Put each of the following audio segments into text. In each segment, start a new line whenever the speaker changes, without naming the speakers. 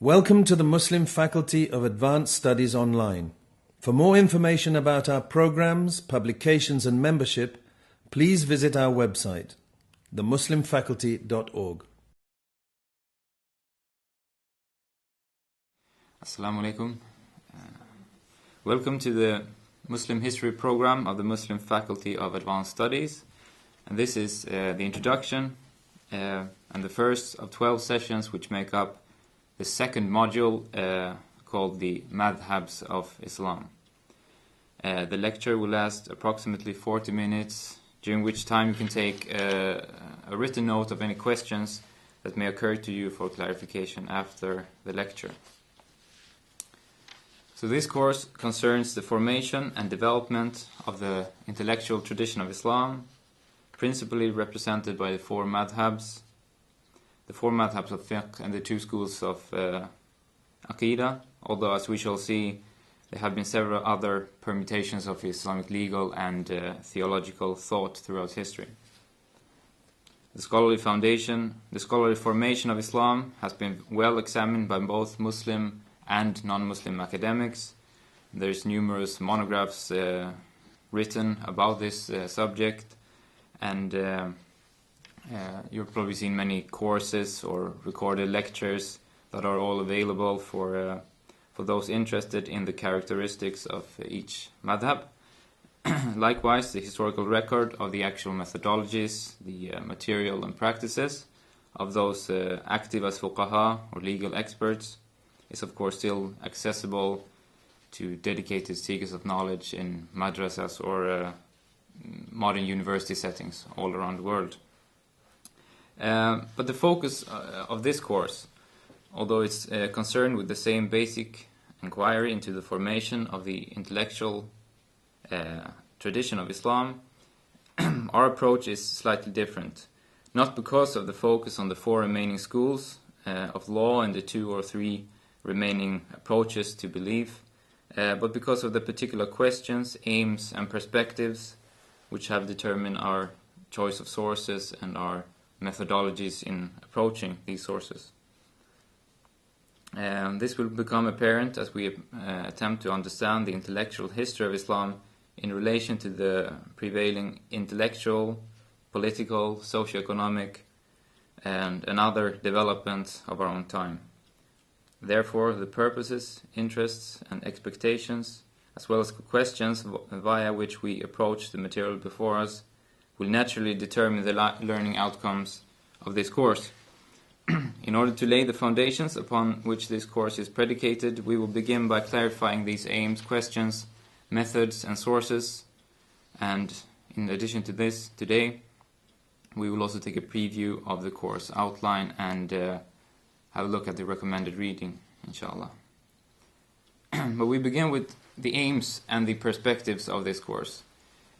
Welcome to the Muslim Faculty of Advanced Studies Online. For more information about our programs, publications and membership, please visit our website, themuslimfaculty.org.
Assalamu alaikum. Welcome to the Muslim History program of the Muslim Faculty of Advanced Studies. And this is the introduction and the first of 12 sessions which make up the second module called the Madhhabs of Islam. The lecture will last approximately 40 minutes, during which time you can take a written note of any questions that may occur to you for clarification after the lecture. So this course concerns the formation and development of the intellectual tradition of Islam, principally represented by the four madhabs of fiqh and the two schools of aqidah, although as we shall see, there have been several other permutations of Islamic legal and theological thought throughout history. The scholarly formation of Islam has been well examined by both Muslim and non-Muslim academics. There's numerous monographs written about this subject, and you've probably seen many courses or recorded lectures that are all available for those interested in the characteristics of each madhab. Likewise, the historical record of the actual methodologies, the material and practices of those active as fuqaha or legal experts is of course still accessible to dedicated seekers of knowledge in madrasas or modern university settings all around the world. But the focus of this course, although it's concerned with the same basic inquiry into the formation of the intellectual tradition of Islam, our approach is slightly different. Not because of the focus on the four remaining schools of law and the two or three remaining approaches to belief, but because of the particular questions, aims and perspectives which have determined our choice of sources and our methodologies in approaching these sources. This will become apparent as we attempt to understand the intellectual history of Islam in relation to the prevailing intellectual, political, socio-economic and other developments of our own time. Therefore, the purposes, interests and expectations, as well as questions via which we approach the material before us, will naturally determine the learning outcomes of this course. In order to lay the foundations upon which this course is predicated, we will begin by clarifying these aims, questions, methods and sources. And in addition to this, today, we will also take a preview of the course outline and have a look at the recommended reading, inshallah. But we begin with the aims and the perspectives of this course.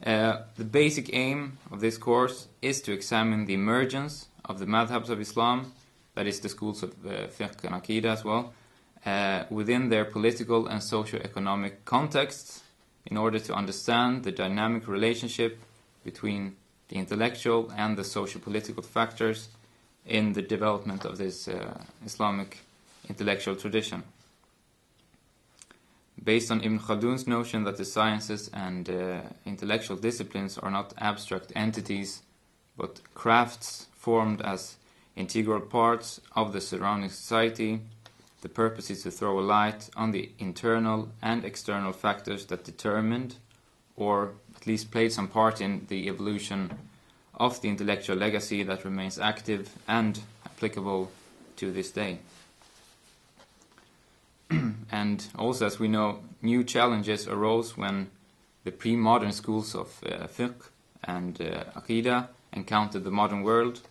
The basic aim of this course is to examine the emergence of the madhabs of Islam, that is the schools of fiqh and aqidah as well, within their political and socio-economic contexts in order to understand the dynamic relationship between the intellectual and the socio-political factors in the development of this Islamic intellectual tradition. Based on Ibn Khaldun's notion that the sciences and intellectual disciplines are not abstract entities, but crafts formed as integral parts of the surrounding society, the purpose is to throw a light on the internal and external factors that determined, or at least played some part in, the evolution of the intellectual legacy that remains active and applicable to this day. And also, as we know, new challenges arose when the pre-modern schools of fiqh and aqidah encountered the modern world,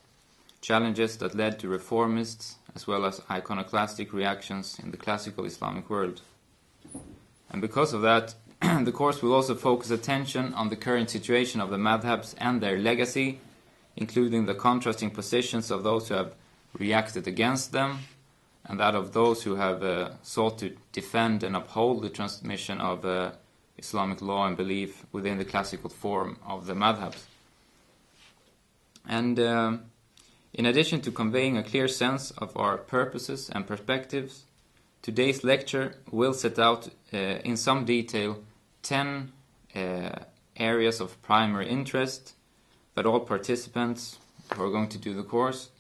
challenges that led to reformists as well as iconoclastic reactions in the classical Islamic world. And because of that, the course will also focus attention on the current situation of the madhabs and their legacy, including the contrasting positions of those who have reacted against them and that of those who have sought to defend and uphold the transmission of Islamic law and belief within the classical form of the madhabs. And in addition to conveying a clear sense of our purposes and perspectives, Today's lecture will set out in some detail 10 areas of primary interest that all participants who are going to do the course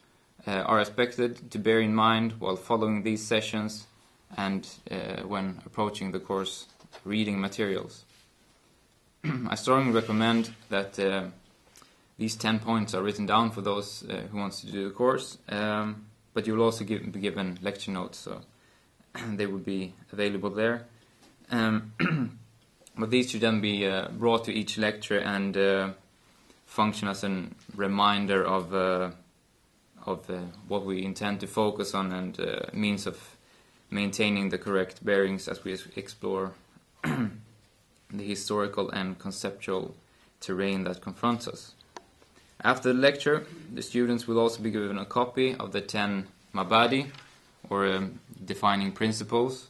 are expected to bear in mind while following these sessions and when approaching the course reading materials. I strongly recommend that these 10 points are written down for those who want to do the course, but you will also be given lecture notes, so they will be available there. But these should then be brought to each lecture and function as a reminder of what we intend to focus on and means of maintaining the correct bearings as we explore the historical and conceptual terrain that confronts us. After the lecture, the students will also be given a copy of the 10 mabadi, or defining principles,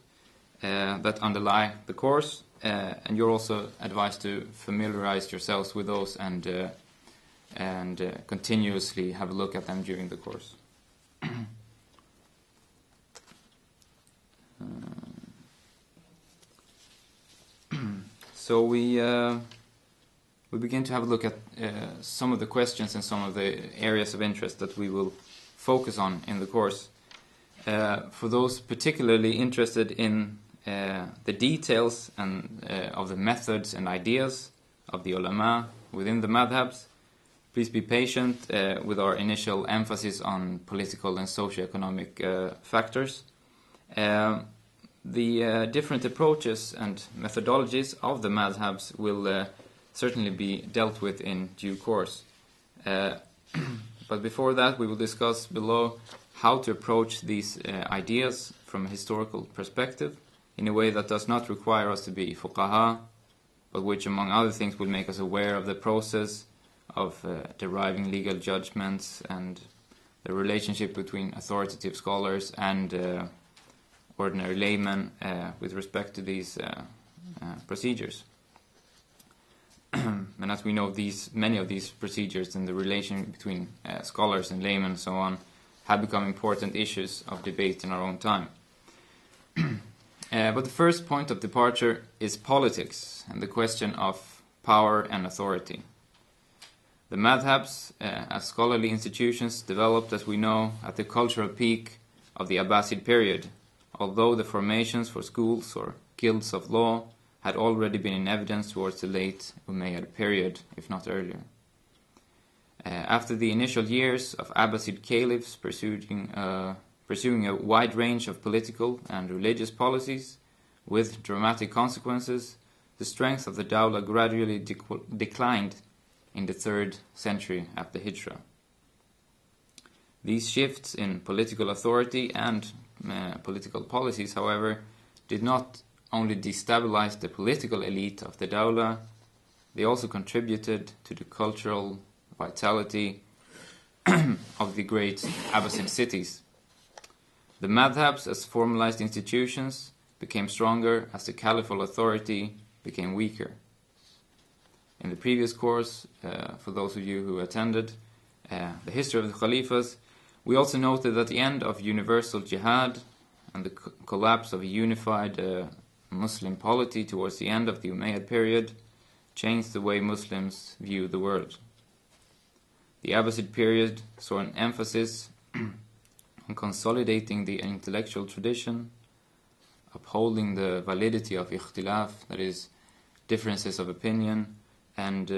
that underlie the course, and you're also advised to familiarize yourselves with those and continuously have a look at them during the course. So we begin to have a look at some of the questions and some of the areas of interest that we will focus on in the course. For those particularly interested in the details and of the methods and ideas of the ulama within the madhabs, please be patient with our initial emphasis on political and socio-economic factors. The different approaches and methodologies of the madhabs will certainly be dealt with in due course. But before that, we will discuss below how to approach these ideas from a historical perspective in a way that does not require us to be fuqaha, but which, among other things, will make us aware of the process of deriving legal judgments and the relationship between authoritative scholars and ordinary laymen with respect to these procedures. And as we know, many of these procedures and the relation between scholars and laymen and so on have become important issues of debate in our own time. But the first point of departure is politics and the question of power and authority. The madhabs, as scholarly institutions, developed, as we know, at the cultural peak of the Abbasid period, although the formations for schools or guilds of law had already been in evidence towards the late Umayyad period, if not earlier. After the initial years of Abbasid caliphs pursuing a wide range of political and religious policies with dramatic consequences, the strength of the Dawla gradually declined in the 3rd century after Hijrah. These shifts in political authority and political policies, however, did not only destabilize the political elite of the Dawla, they also contributed to the cultural vitality of the great Abbasid cities. The madhabs, as formalized institutions, became stronger as the caliphal authority became weaker. In the previous course, for those of you who attended the history of the Khalifas, we also noted that the end of universal jihad and the collapse of a unified Muslim polity towards the end of the Umayyad period changed the way Muslims view the world. The Abbasid period saw an emphasis on consolidating the intellectual tradition, upholding the validity of ikhtilaf, that is, differences of opinion, and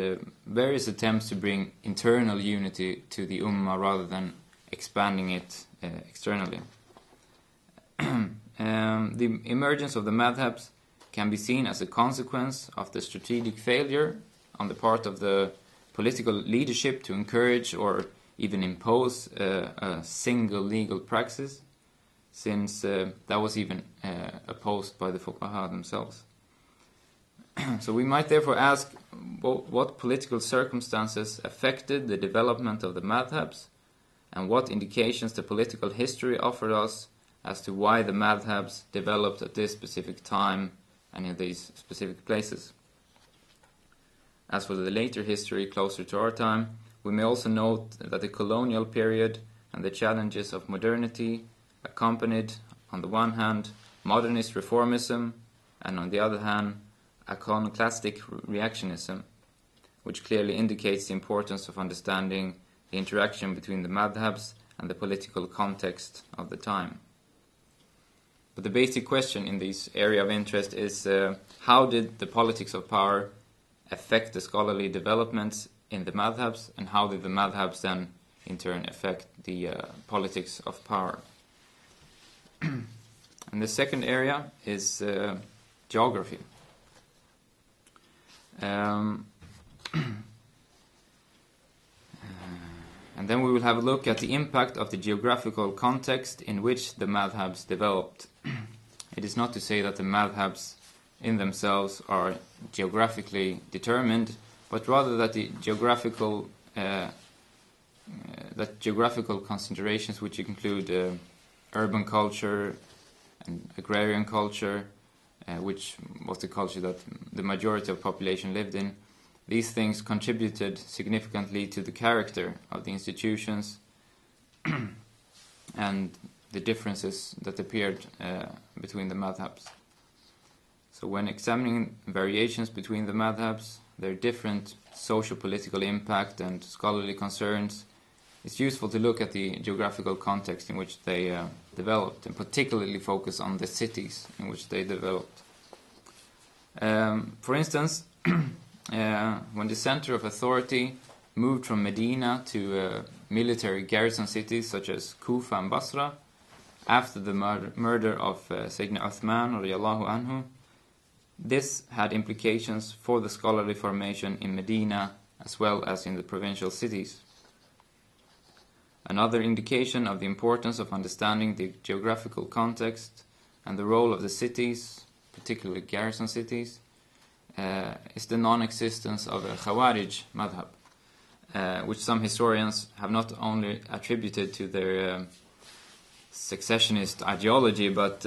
various attempts to bring internal unity to the Ummah rather than expanding it externally. The emergence of the madhabs can be seen as a consequence of the strategic failure on the part of the political leadership to encourage or even impose a single legal praxis, since that was even opposed by the fuqaha themselves. So we might therefore ask what political circumstances affected the development of the madhabs and what indications the political history offered us as to why the madhabs developed at this specific time and in these specific places. As for the later history closer to our time, we may also note that the colonial period and the challenges of modernity accompanied, on the one hand, modernist reformism, and on the other hand, iconoclastic reactionism, which clearly indicates the importance of understanding the interaction between the madhabs and the political context of the time. But the basic question in this area of interest is how did the politics of power affect the scholarly developments in the madhabs, and how did the madhabs then in turn affect the politics of power? And the second area is geography. And then we will have a look at the impact of the geographical context in which the madhabs developed. It is not to say that the madhabs in themselves are geographically determined, but rather that the geographical considerations, which include urban culture and agrarian culture, which was the culture that the majority of population lived in, these things contributed significantly to the character of the institutions and the differences that appeared between the madhabs. So when examining variations between the madhabs, their different socio-political impact and scholarly concerns, it's useful to look at the geographical context in which they developed, and particularly focus on the cities in which they developed. For instance, when the center of authority moved from Medina to military garrison cities such as Kufa and Basra, after the murder of Sayyidina Uthman radiallahu anhu, this had implications for the scholarly formation in Medina as well as in the provincial cities. Another indication of the importance of understanding the geographical context and the role of the cities, particularly garrison cities, is the non-existence of a Khawarij madhab, which some historians have not only attributed to their successionist ideology, but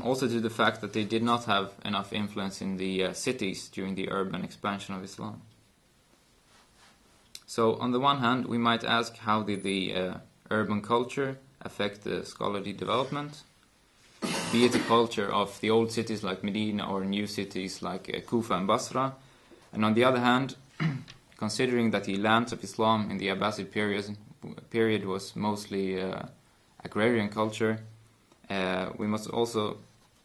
also to the fact that they did not have enough influence in the cities during the urban expansion of Islam. So, on the one hand, we might ask, how did the urban culture affect the scholarly development? Be it the culture of the old cities like Medina or new cities like Kufa and Basra. And on the other hand, considering that the lands of Islam in the Abbasid period was mostly agrarian culture, we must also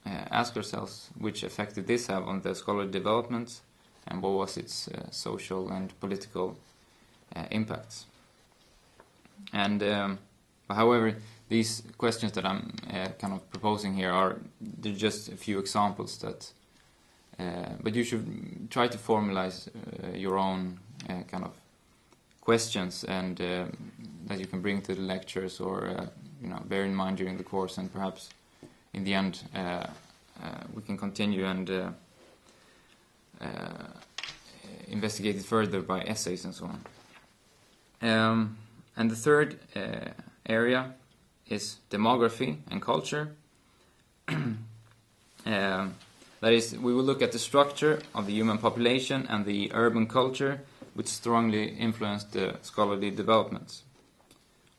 ask ourselves which effect did this have on the scholarly development, and what was its social and political impacts. And however, these questions that I'm kind of proposing here they're just a few examples that, but you should try to formalize your own kind of questions, and that you can bring to the lectures, or bear in mind during the course, and perhaps in the end we can continue and investigate it further by essays and so on. And the third area is demography and culture. That is, we will look at the structure of the human population and the urban culture, which strongly influenced the scholarly developments.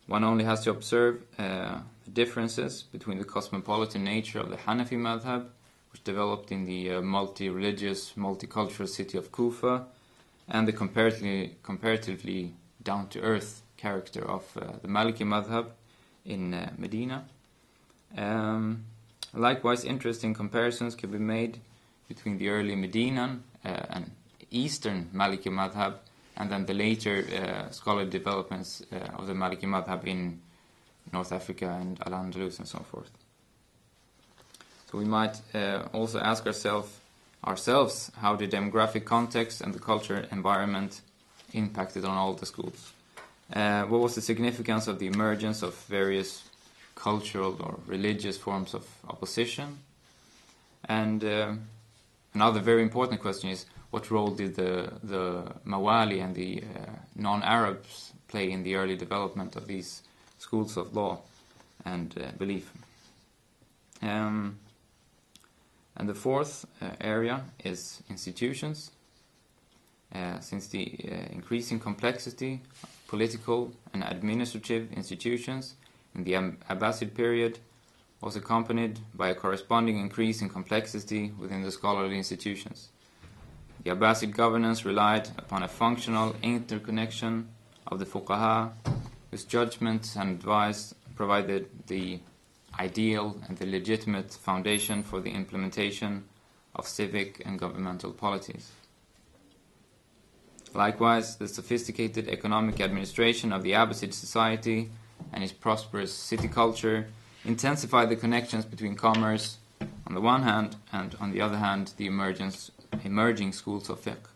One only has to observe the differences between the cosmopolitan nature of the Hanafi madhab, which developed in the multi-religious, multicultural city of Kufa, and the comparatively down-to-earth character of the Maliki madhab in Medina. Likewise, interesting comparisons can be made between the early Medinan and Eastern Maliki madhab, and then the later scholarly developments of the Maliki madhab in North Africa and Al-Andalus and so forth. So we might also ask ourselves how the demographic context and the cultural environment impacted on all the schools. What was the significance of the emergence of various cultural or religious forms of opposition? And another very important question is, what role did the Mawali and the non-Arabs play in the early development of these schools of law and belief? And the fourth area is institutions. Since the increasing complexity of political and administrative institutions in the Abbasid period was accompanied by a corresponding increase in complexity within the scholarly institutions. The Abbasid governance relied upon a functional interconnection of the fuqaha, whose judgment and advice provided the ideal and the legitimate foundation for the implementation of civic and governmental policies. Likewise, the sophisticated economic administration of the Abbasid society and its prosperous city culture intensified the connections between commerce on the one hand and on the other hand the emerging schools of fiqh.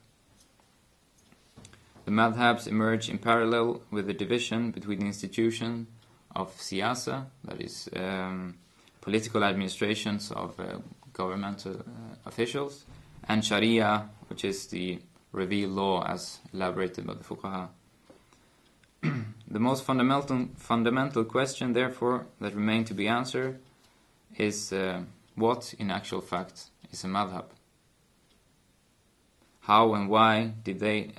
The madhabs emerge in parallel with the division between the institution of siyasa, that is political administrations of governmental officials, and sharia, which is the revealed law as elaborated by the fuqaha. The most fundamental question, therefore, that remained to be answered is what, in actual fact, is a madhab? How and why did they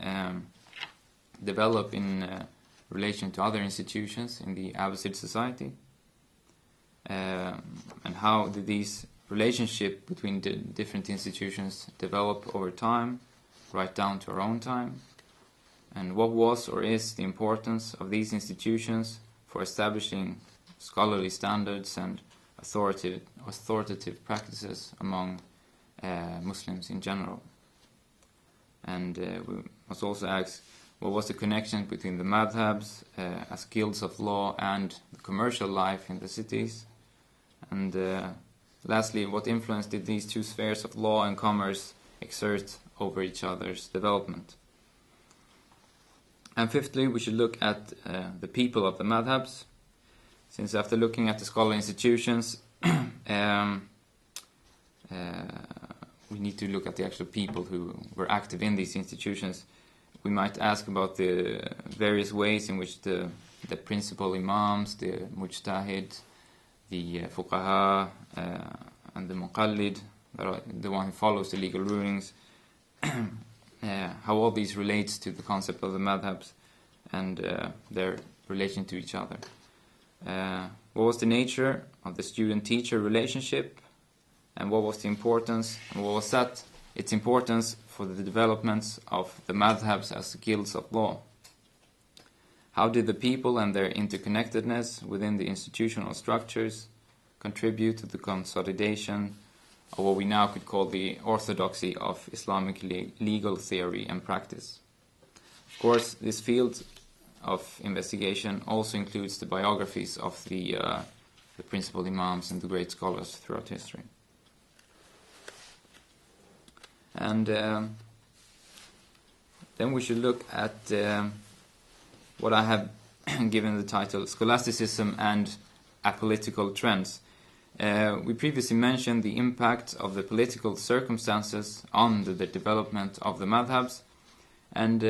develop in relation to other institutions in the Abbasid society? And how did these relationship between the different institutions develop over time, right down to our own time? And what was or is the importance of these institutions for establishing scholarly standards and authoritative practices among Muslims in general? And we must also ask, what was the connection between the madhabs as guilds of law and the commercial life in the cities? And lastly, what influence did these two spheres of law and commerce exert over each other's development? And fifthly, we should look at the people of the madhabs, since after looking at the scholarly institutions, we need to look at the actual people who were active in these institutions. We might ask about the various ways in which the principal imams, the mujtahid, the fuqaha, and the muqallid, the one who follows the legal rulings, how all these relates to the concept of the madhabs and their relation to each other. What was the nature of the student-teacher relationship, and what was the importance, and what was that its importance for the developments of the madhabs as guilds of law? How did the people and their interconnectedness within the institutional structures contribute to the consolidation of what we now could call the orthodoxy of Islamic legal theory and practice? Of course, this field of investigation also includes the biographies of the principal imams and the great scholars throughout history. And then we should look at what I have given the title Scholasticism and Apolitical Trends. We previously mentioned the impact of the political circumstances on the development of the madhabs, and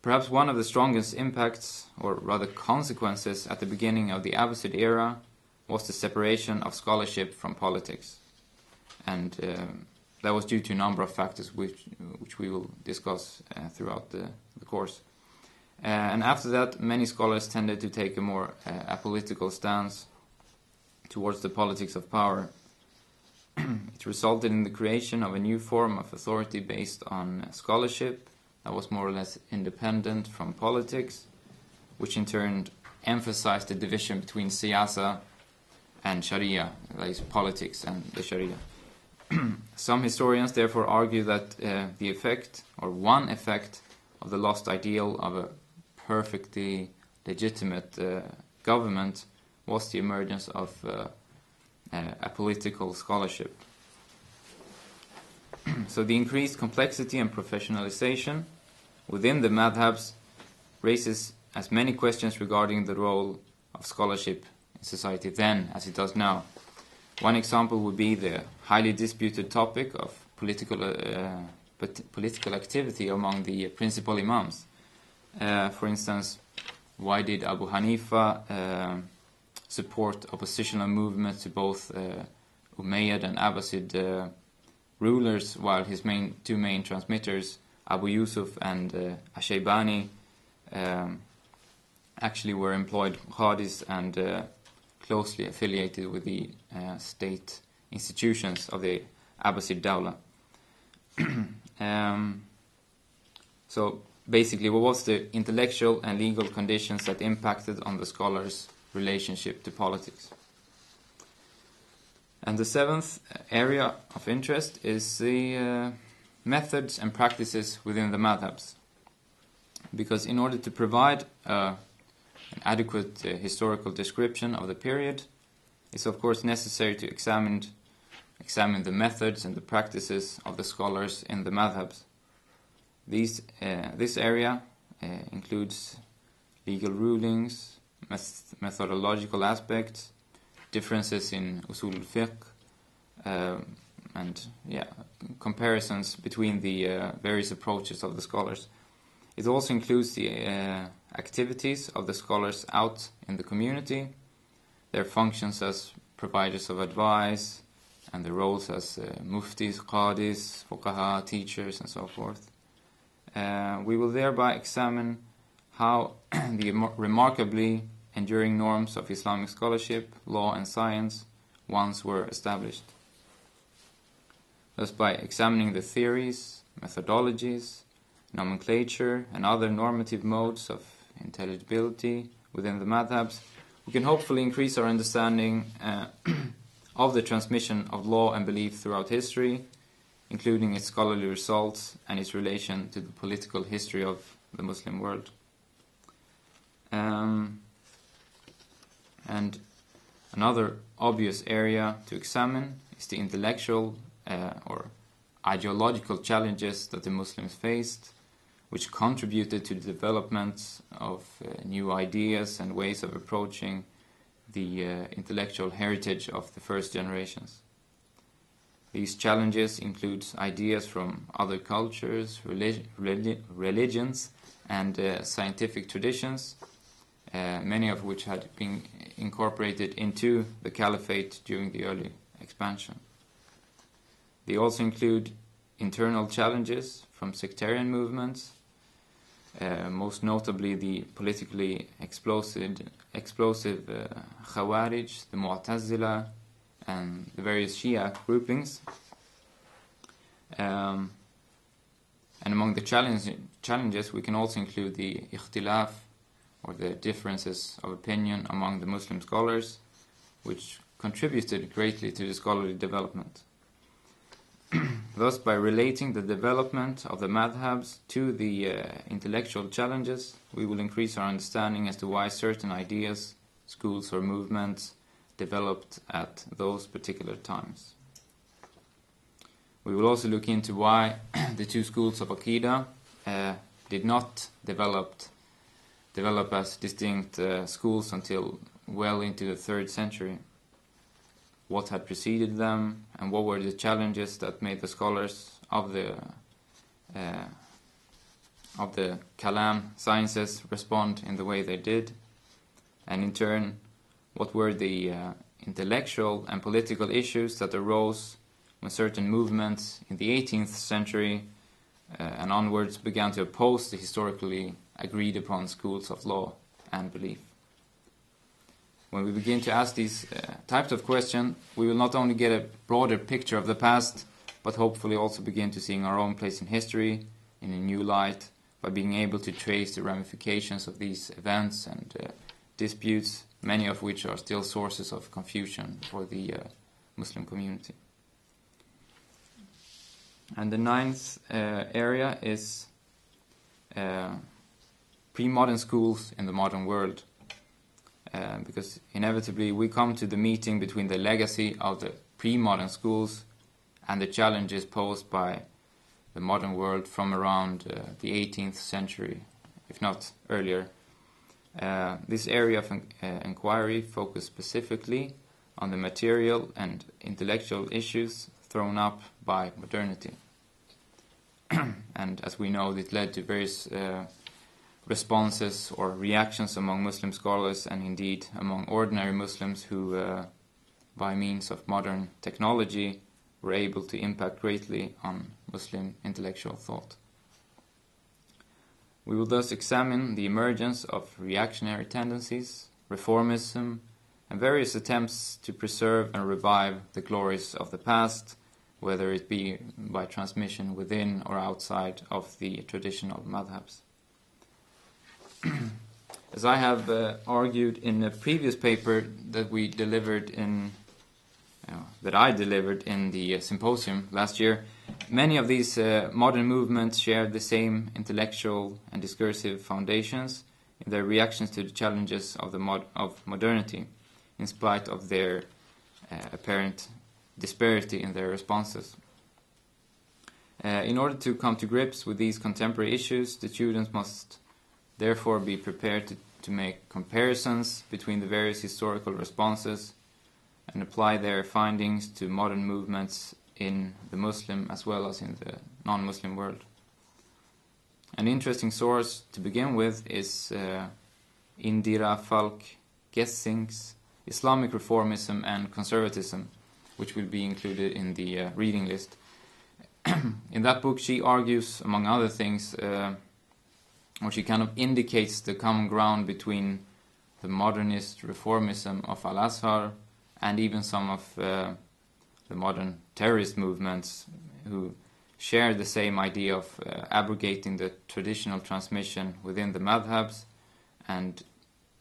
perhaps one of the strongest impacts, or rather consequences, at the beginning of the Abbasid era was the separation of scholarship from politics. And that was due to a number of factors which we will discuss throughout the course. And after that, many scholars tended to take a more apolitical stance towards the politics of power. It resulted in the creation of a new form of authority based on scholarship that was more or less independent from politics, which in turn emphasized the division between siyasa and sharia, that is politics and the sharia. Some historians therefore argue that the effect, or one effect, of the lost ideal of a perfectly legitimate government was the emergence of a political scholarship. So the increased complexity and professionalization within the madhabs raises as many questions regarding the role of scholarship in society then as it does now. One example would be the highly disputed topic of political activity among the principal imams. For instance, why did Abu Hanifa support oppositional movements to both Umayyad and Abbasid rulers, while his two main transmitters, Abu Yusuf and Ashaybani, actually were employed qadis and closely affiliated with the state institutions of the Abbasid Dawla. So basically, what was the intellectual and legal conditions that impacted on the scholars' relationship to politics? And the seventh area of interest is the methods and practices within the madhabs. Because in order to provide an adequate historical description of the period, it's of course necessary to examine the methods and the practices of the scholars in the madhabs. This area includes legal rulings, methodological aspects, differences in usul al-fiqh, and comparisons between the various approaches of the scholars. It also includes the activities of the scholars out in the community, their functions as providers of advice, and their roles as muftis, qadis, fuqaha, teachers, and so forth. We will thereby examine how the remarkably enduring norms of Islamic scholarship, law, and science once were established. Thus, by examining the theories, methodologies, nomenclature, and other normative modes of intelligibility within the madhabs, we can hopefully increase our understanding of the transmission of law and belief throughout history, including its scholarly results and its relation to the political history of the Muslim world. And another obvious area to examine is the intellectual or ideological challenges that the Muslims faced, which contributed to the development of new ideas and ways of approaching the intellectual heritage of the first generations. These challenges include ideas from other cultures, religions, and scientific traditions, many of which had been incorporated into the caliphate during the early expansion. They also include internal challenges from sectarian movements, most notably the politically explosive Khawarij, the Mu'tazila, and the various Shia groupings. And among the challenges, we can also include the ikhtilaf, or the differences of opinion among the Muslim scholars, which contributed greatly to the scholarly development. Thus, by relating the development of the madhabs to the intellectual challenges, we will increase our understanding as to why certain ideas, schools, or movements developed at those particular times. We will also look into why the two schools of Aqidah did not develop as distinct schools until well into the 3rd century. What had preceded them, and what were the challenges that made the scholars of the Kalam sciences respond in the way they did, and in turn, what were the intellectual and political issues that arose when certain movements in the 18th century and onwards began to oppose the historically agreed upon schools of law and belief. When we begin to ask these types of questions, we will not only get a broader picture of the past, but hopefully also begin to seeing our own place in history in a new light by being able to trace the ramifications of these events and disputes, many of which are still sources of confusion for the Muslim community. And the 9th area is pre-modern schools in the modern world. Because inevitably we come to the meeting between the legacy of the pre-modern schools and the challenges posed by the modern world from around the 18th century, if not earlier. This area of inquiry focused specifically on the material and intellectual issues thrown up by modernity. And as we know, it led to various responses or reactions among Muslim scholars and indeed among ordinary Muslims who, by means of modern technology, were able to impact greatly on Muslim intellectual thought. We will thus examine the emergence of reactionary tendencies, reformism, and various attempts to preserve and revive the glories of the past, whether it be by transmission within or outside of the traditional madhabs. As I have argued in a previous paper that we delivered that I delivered in the symposium last year, many of these modern movements share the same intellectual and discursive foundations in their reactions to the challenges of modernity, in spite of their apparent disparity in their responses. In order to come to grips with these contemporary issues, the students must therefore be prepared to make comparisons between the various historical responses and apply their findings to modern movements in the Muslim as well as in the non-Muslim world. An interesting source to begin with is Indira Falk Gessing's Islamic Reformism and Conservatism, which will be included in the reading list. In that book she argues, among other things, or she kind of indicates the common ground between the modernist reformism of Al-Azhar and even some of the modern terrorist movements who share the same idea of abrogating the traditional transmission within the madhabs and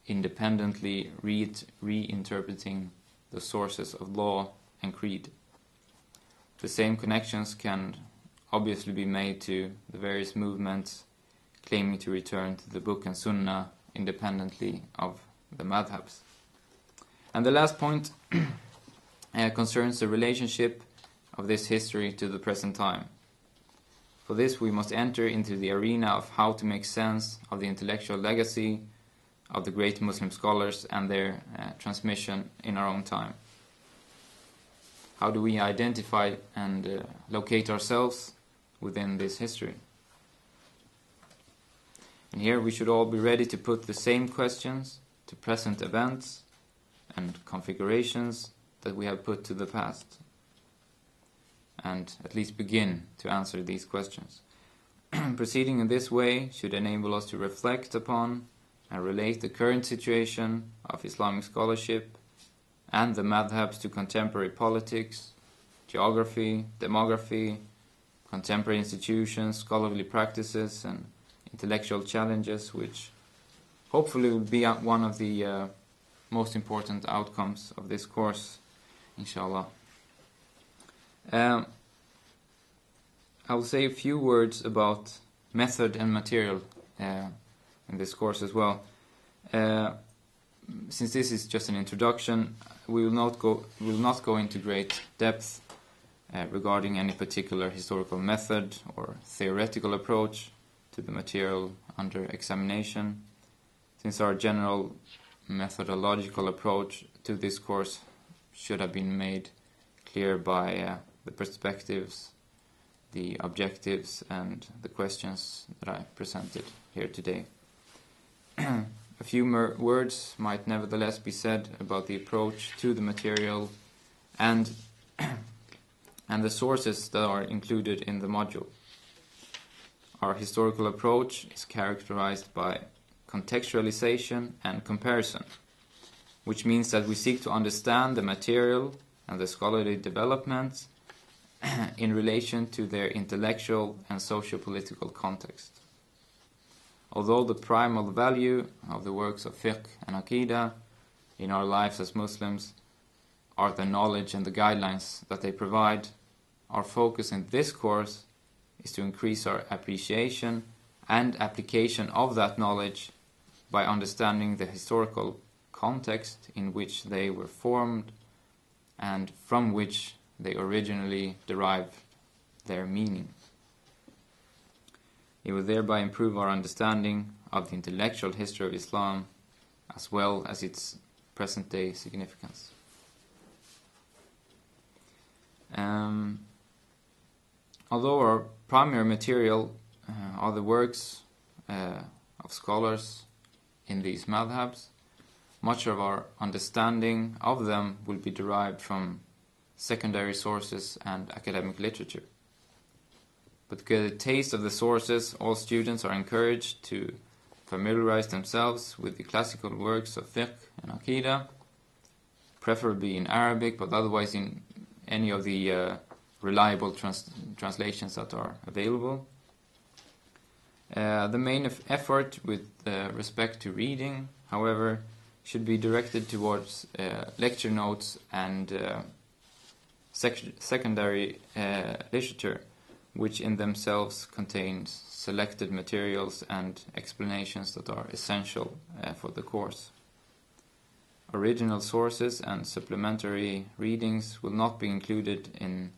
independently reinterpreting the sources of law and creed. The same connections can obviously be made to the various movements claiming to return to the Book and Sunnah independently of the madhabs. And the last point concerns the relationship of this history to the present time. For this we must enter into the arena of how to make sense of the intellectual legacy of the great Muslim scholars and their transmission in our own time. How do we identify and locate ourselves within this history? And here we should all be ready to put the same questions to present events and configurations that we have put to the past, and at least begin to answer these questions. Proceeding in this way should enable us to reflect upon and relate the current situation of Islamic scholarship and the madhabs to contemporary politics, geography, demography, contemporary institutions, scholarly practices, and intellectual challenges, which hopefully will be one of the most important outcomes of this course, inshallah. I will say a few words about method and material in this course as well. Since this is just an introduction, we will not go into great depth regarding any particular historical method or theoretical approach to the material under examination, since our general methodological approach to this course should have been made clear by the perspectives, the objectives, and the questions that I presented here today. A few more words might nevertheless be said about the approach to the material and the sources that are included in the module. Our historical approach is characterized by contextualization and comparison, which means that we seek to understand the material and the scholarly developments in relation to their intellectual and socio-political context. Although the primal value of the works of fiqh and aqidah in our lives as Muslims are the knowledge and the guidelines that they provide, our focus in this course is to increase our appreciation and application of that knowledge by understanding the historical context in which they were formed and from which they originally derived their meaning. It will thereby improve our understanding of the intellectual history of Islam as well as its present-day significance. Although our primary material are the works of scholars in these madhabs, much of our understanding of them will be derived from secondary sources and academic literature. But to get a taste of the sources, all students are encouraged to familiarize themselves with the classical works of fiqh and aqidah, preferably in Arabic, but otherwise in any of the reliable translations that are available. The main effort with respect to reading, however, should be directed towards lecture notes and secondary literature, which in themselves contain selected materials and explanations that are essential for the course. Original sources and supplementary readings will not be included in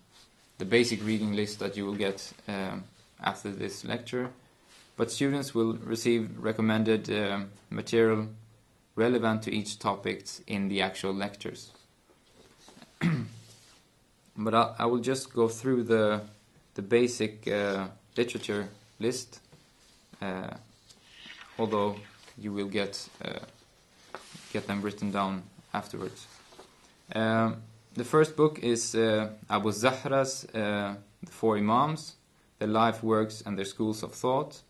the basic reading list that you will get after this lecture, but students will receive recommended material relevant to each topic in the actual lectures. But I will just go through the basic literature list, although you will get them written down afterwards. The first book is Abu Zahra's The Four Imams, Their Life, Works and Their Schools of Thought.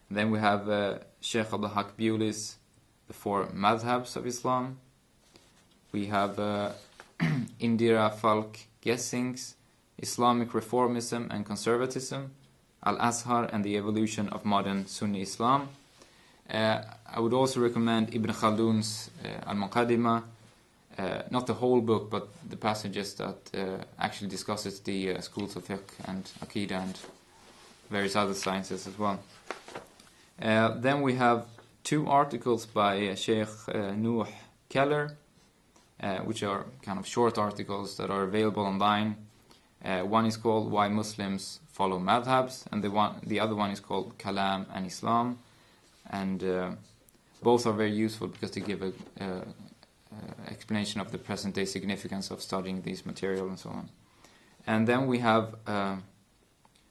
And then we have Sheikh Abdul Haq Bewley's The Four Madhhabs of Islam. We have Indira Falk Gessing's Islamic Reformism and Conservatism, Al-Azhar and the Evolution of Modern Sunni Islam. I would also recommend Ibn Khaldun's Al-Muqaddimah, not the whole book, but the passages that actually discusses the schools of fiqh and aqidah and various other sciences as well. Then we have two articles by Sheikh Nuh Keller, which are kind of short articles that are available online. One is called Why Muslims Follow Madhhabs, and the other one is called Kalam and Islam. And both are very useful because they give a explanation of the present-day significance of studying these material and so on. And then we have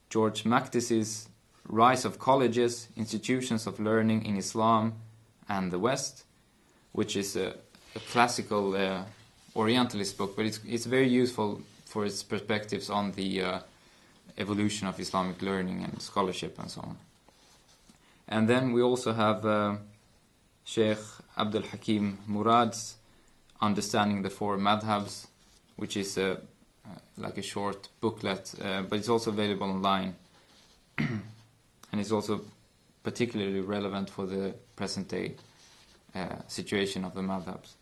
George Makdisi's Rise of Colleges, Institutions of Learning in Islam and the West, which is a classical Orientalist book, but it's very useful for its perspectives on the evolution of Islamic learning and scholarship and so on. And then we also have Sheikh Abdul Hakim Murad's Understanding the Four Madhhabs, which is like a short booklet, but it's also available online. And it's also particularly relevant for the present-day situation of the madhabs.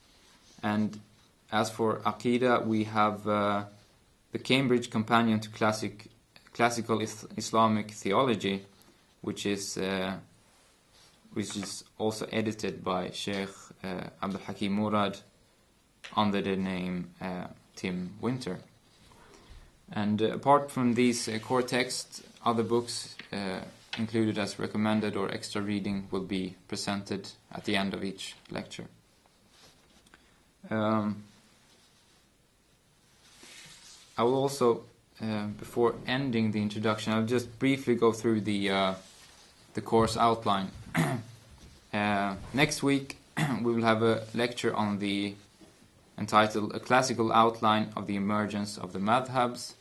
And as for Aqidah, we have the Cambridge Companion to Classical Islamic Theology, which is also edited by Sheikh Abdul Hakim Murad under the name Tim Winter. And apart from these core texts, other books included as recommended or extra reading will be presented at the end of each lecture. I will also, before ending the introduction, I'll just briefly go through the course outline. Next week we will have a lecture on entitled A Classical Outline of the Emergence of the Madhhabs,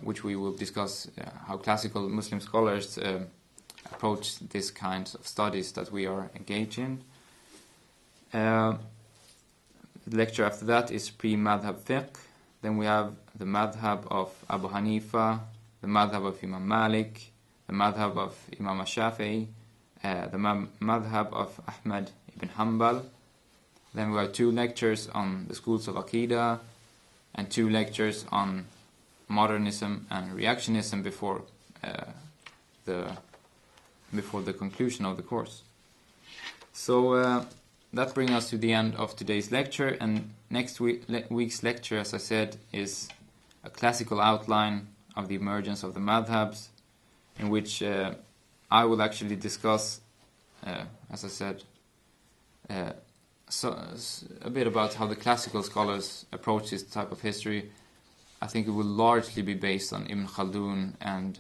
which we will discuss how classical Muslim scholars approach this kind of studies that we are engaged in. The lecture after that is Pre-Madhhab Fiqh. Then we have the Madhhab of Abu Hanifa, the Madhhab of Imam Malik, the Madhhab of Imam Shafi'i, the Madhhab of Ahmad ibn Hanbal. Then we have 2 lectures on the schools of Aqidah and 2 lectures on modernism and reactionism before the conclusion of the course. So that brings us to the end of today's lecture, and next week's lecture, as I said, is a classical outline of the emergence of the madhabs, in which I will actually discuss, as I said, a bit about how the classical scholars approach this type of history. I think it will largely be based on Ibn Khaldun and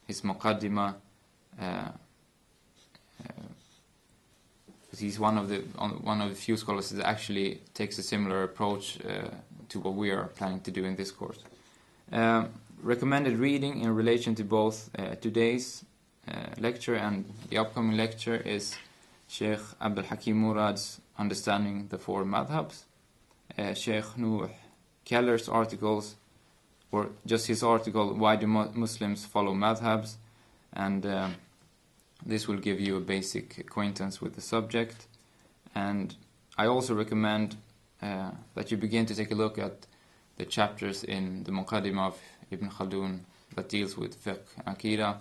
his Muqaddimah. He's one of the few scholars that actually takes a similar approach to what we are planning to do in this course. Recommended reading in relation to both today's lecture and the upcoming lecture is Sheikh Abdul Hakim Murad's Understanding the Four Madhhabs. Sheikh Nuh Keller's articles, or just his article, Why Do Muslims Follow Madhhabs? And this will give you a basic acquaintance with the subject. And I also recommend that you begin to take a look at the chapters in the Muqaddimah of Ibn Khaldun that deals with fiqh and aqidah,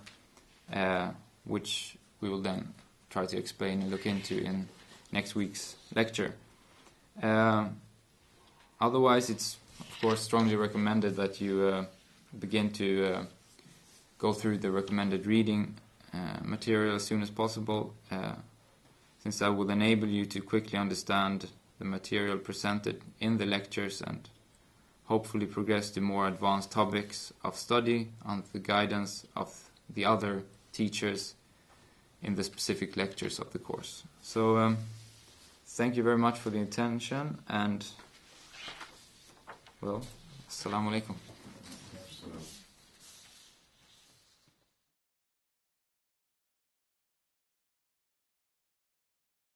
which we will then try to explain and look into in next week's lecture. Otherwise, it's of course strongly recommended that you begin to go through the recommended reading material as soon as possible, since that will enable you to quickly understand the material presented in the lectures and hopefully progress to more advanced topics of study under the guidance of the other teachers in the specific lectures of the course. So thank you very much for the attention, and well, assalamu alaikum.